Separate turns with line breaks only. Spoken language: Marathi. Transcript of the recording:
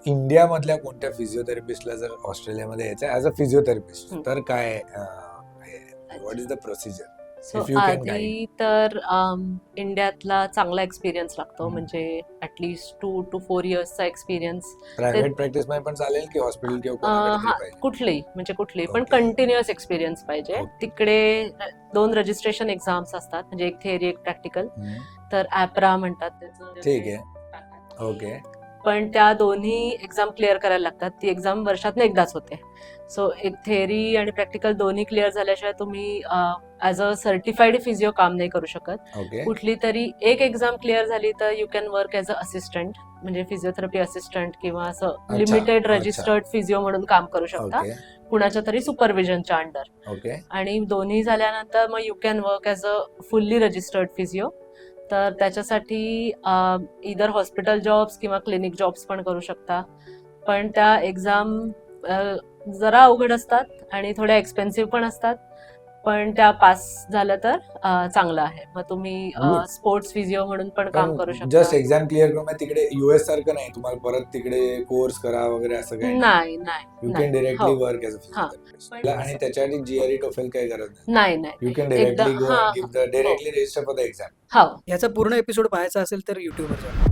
इंडिया मधल्या कोणत्या फिजिओथेरपिस्टला जर ऑस्ट्रेलियामध्ये यायचं ऍज अ फिजिओथेरपिस्ट तर काय what is the procedure?
So
If you can
आधी तर इंडियातला चांगला एक्सपिरियन्स लागतो,
हम्म.
म्हणजे ॲटलिस्ट 2 to 4 इयर्सचा एक्सपिरियन्स.
प्रायव्हेट प्रॅक्टिस मध्ये पण चालेल की हॉस्पिटल किंवा कोणाकडे तरी
हा,
पाहिजे?
कुठलीही पण
Okay.
कंटिन्युअस एक्सपिरियन्स पाहिजे.
Okay.
तिकडे 2 रजिस्ट्रेशन एक्झाम्स असतात, म्हणजे एक थेअरी एक प्रॅक्टिकल.
हम्म.
तर ॲपरा म्हणतात त्याचं.
ठीक आहे. ओके.
पण त्या दोन्ही एक्झाम क्लिअर करायला लागतात. ती एक्झाम वर्षातनं एकदाच होते. सो एक थेअरी आणि प्रॅक्टिकल दोन्ही क्लिअर झाल्याशिवाय तुम्ही ॲज अ सर्टिफाईड फिजिओ काम नाही करू शकत.
ओके.
कुठली तरी एक एक्झाम क्लिअर झाली तर you can work as a assistant, म्हणजे फिजिओथेरपी असिस्टंट किंवा असं
अच्छा,
लिमिटेड
अच्छा.
रजिस्टर्ड फिजिओ म्हणून काम करू शकता,
ओके.
कुणाच्या तरी सुपरविजनच्या अंडर.
ओके.
आणि दोन्ही झाल्यानंतर मग you can work as a fully registered physio. तर त्याच्यासाठी इधर हॉस्पिटल जॉब्स किंवा क्लिनिक जॉब्स पण करू शकता. पण त्या एक्झाम जरा अवघड असतात आणि थोड्या एक्सपेन्सिव्ह पण असतात. पण त्या पास झाल्या तर चांगलं आहे. मग तुम्ही
Good.
स्पोर्ट्स फिजिओ म्हणून पण काम करू शकता.
जस्ट एक्झाम क्लिअर करून तिकडे युएस सारखं नाही तुम्हाला परत तिकडे कोर्स करा वगैरे असं काही
नाही
यू
नाही
कॅन डिरेक्टली
हो.
वर्क एज अ
हा.
फिजिओथेरपिस्ट आणि त्याच्यासाठी जीआरई टोफेल काही गरज नाही.
नाही
यू
नाही
कॅन डायरेक्टली
एकदा
go and give the directly register for the exam.
हो.
याचा पूर्ण एपिसोड पाहायचा असेल तर युट्यूबवर जा.